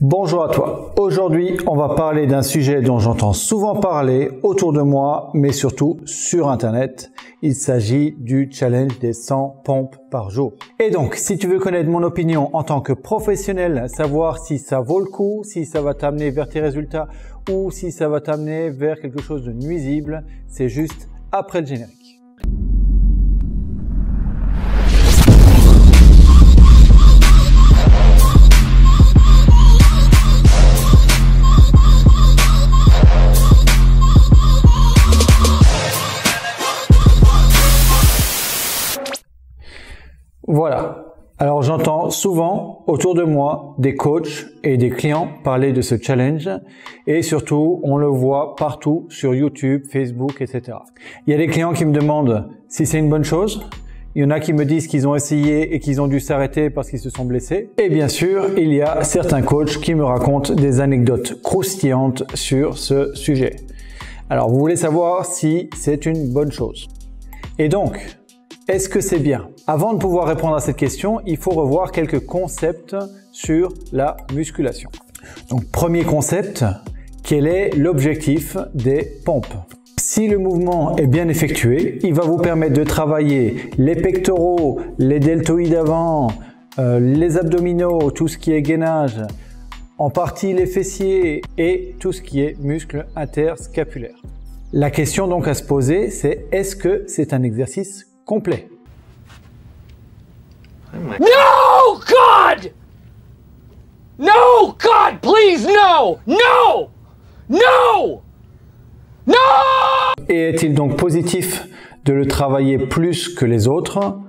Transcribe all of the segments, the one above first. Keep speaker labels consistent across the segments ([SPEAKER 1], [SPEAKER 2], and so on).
[SPEAKER 1] Bonjour à toi. Aujourd'hui, on va parler d'un sujet dont j'entends souvent parler autour de moi, mais surtout sur Internet. Il s'agit du challenge des 100 pompes par jour. Et donc, si tu veux connaître mon opinion en tant que professionnel, savoir si ça vaut le coup, si ça va t'amener vers tes résultats ou si ça va t'amener vers quelque chose de nuisible, c'est juste après le générique. Voilà. Alors j'entends souvent autour de moi des coachs et des clients parler de ce challenge et surtout on le voit partout sur YouTube, Facebook, etc. Il y a des clients qui me demandent si c'est une bonne chose. Il y en a qui me disent qu'ils ont essayé et qu'ils ont dû s'arrêter parce qu'ils se sont blessés. Et bien sûr, il y a certains coachs qui me racontent des anecdotes croustillantes sur ce sujet. Alors vous voulez savoir si c'est une bonne chose. Et donc, est-ce que c'est bien? Avant de pouvoir répondre à cette question, il faut revoir quelques concepts sur la musculation. Donc, premier concept, quel est l'objectif des pompes? Si le mouvement est bien effectué, il va vous permettre de travailler les pectoraux, les deltoïdes avant, les abdominaux, tout ce qui est gainage, en partie les fessiers et tout ce qui est muscles interscapulaires. La question donc à se poser, c'est est-ce que c'est un exercice complet?
[SPEAKER 2] No, God! No, God, please, no! No! No! No!
[SPEAKER 1] Et est-il donc positif de le travailler plus que les autres?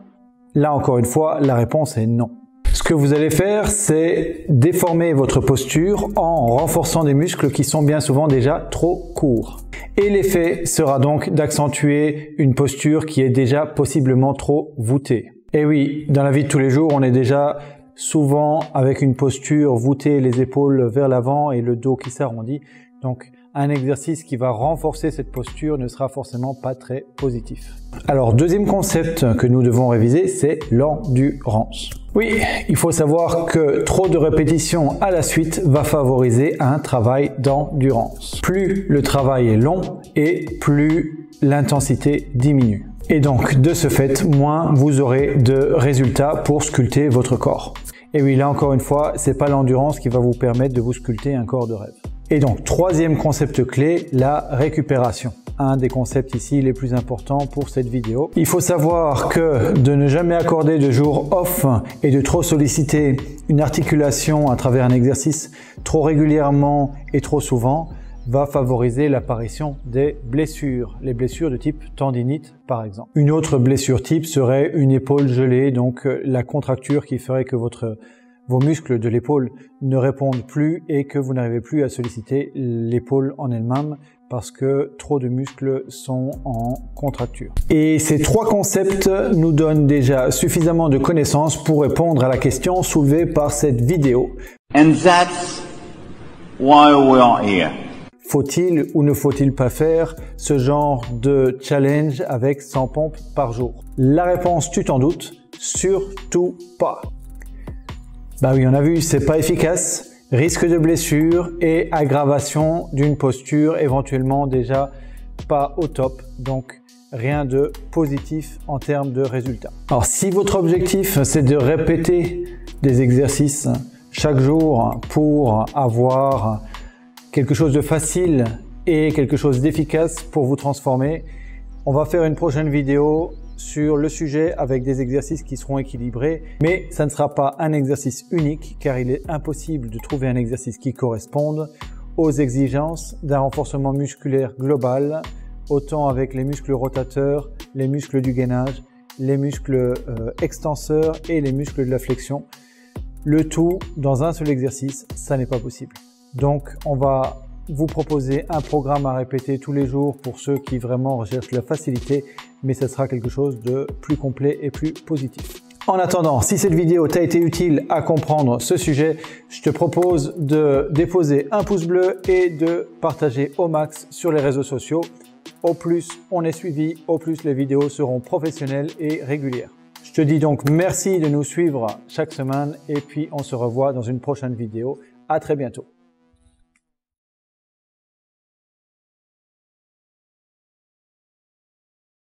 [SPEAKER 1] Là, encore une fois, la réponse est non. Ce que vous allez faire, c'est déformer votre posture en renforçant des muscles qui sont bien souvent déjà trop courts. Et l'effet sera donc d'accentuer une posture qui est déjà possiblement trop voûtée. Et oui, dans la vie de tous les jours, on est déjà souvent avec une posture voûtée, les épaules vers l'avant et le dos qui s'arrondit. Donc, un exercice qui va renforcer cette posture ne sera forcément pas très positif. Alors, deuxième concept que nous devons réviser, c'est l'endurance. Oui, il faut savoir que trop de répétitions à la suite va favoriser un travail d'endurance. Plus le travail est long et plus l'intensité diminue. Et donc, de ce fait, moins vous aurez de résultats pour sculpter votre corps. Et oui, là encore une fois, c'est pas l'endurance qui va vous permettre de vous sculpter un corps de rêve. Et donc, troisième concept clé, la récupération. Un des concepts ici les plus importants pour cette vidéo. Il faut savoir que de ne jamais accorder de jour off et de trop solliciter une articulation à travers un exercice trop régulièrement et trop souvent va favoriser l'apparition des blessures, les blessures de type tendinite par exemple. Une autre blessure type serait une épaule gelée, donc la contracture qui ferait que vos muscles de l'épaule ne répondent plus et que vous n'arrivez plus à solliciter l'épaule en elle-même parce que trop de muscles sont en contracture. Et ces trois concepts nous donnent déjà suffisamment de connaissances pour répondre à la question soulevée par cette vidéo.
[SPEAKER 3] And that's why we are here.
[SPEAKER 1] Faut-il ou ne faut-il pas faire ce genre de challenge avec 100 pompes par jour? La réponse, tu t'en doutes, surtout pas. Bah oui, on a vu, c'est pas efficace, risque de blessure et aggravation d'une posture éventuellement déjà pas au top, donc rien de positif en termes de résultats. Alors si votre objectif c'est de répéter des exercices chaque jour pour avoir quelque chose de facile et quelque chose d'efficace pour vous transformer, on va faire une prochaine vidéo sur le sujet avec des exercices qui seront équilibrés, mais ça ne sera pas un exercice unique car il est impossible de trouver un exercice qui corresponde aux exigences d'un renforcement musculaire global, autant avec les muscles rotateurs, les muscles du gainage, les muscles extenseurs et les muscles de la flexion. Le tout dans un seul exercice, ça n'est pas possible. Donc, on va vous proposer un programme à répéter tous les jours pour ceux qui vraiment recherchent la facilité, mais ça sera quelque chose de plus complet et plus positif. En attendant, si cette vidéo t'a été utile à comprendre ce sujet, je te propose de déposer un pouce bleu et de partager au max sur les réseaux sociaux. Au plus on est suivi, au plus les vidéos seront professionnelles et régulières. Je te dis donc merci de nous suivre chaque semaine et puis on se revoit dans une prochaine vidéo. À très bientôt.